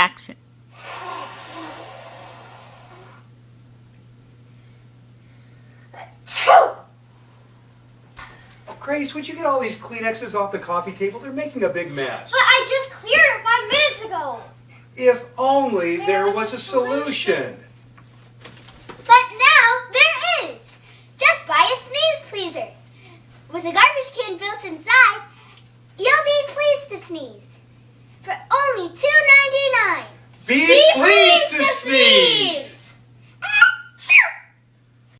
action. Grace, would you get all these Kleenexes off the coffee table? They're making a big mess. But I just cleared it 5 minutes ago. If only there was a solution. But now there is. Just buy a sneeze pleaser. With a garbage can built inside, you'll be pleased to sneeze. For only $2.99. Be pleased!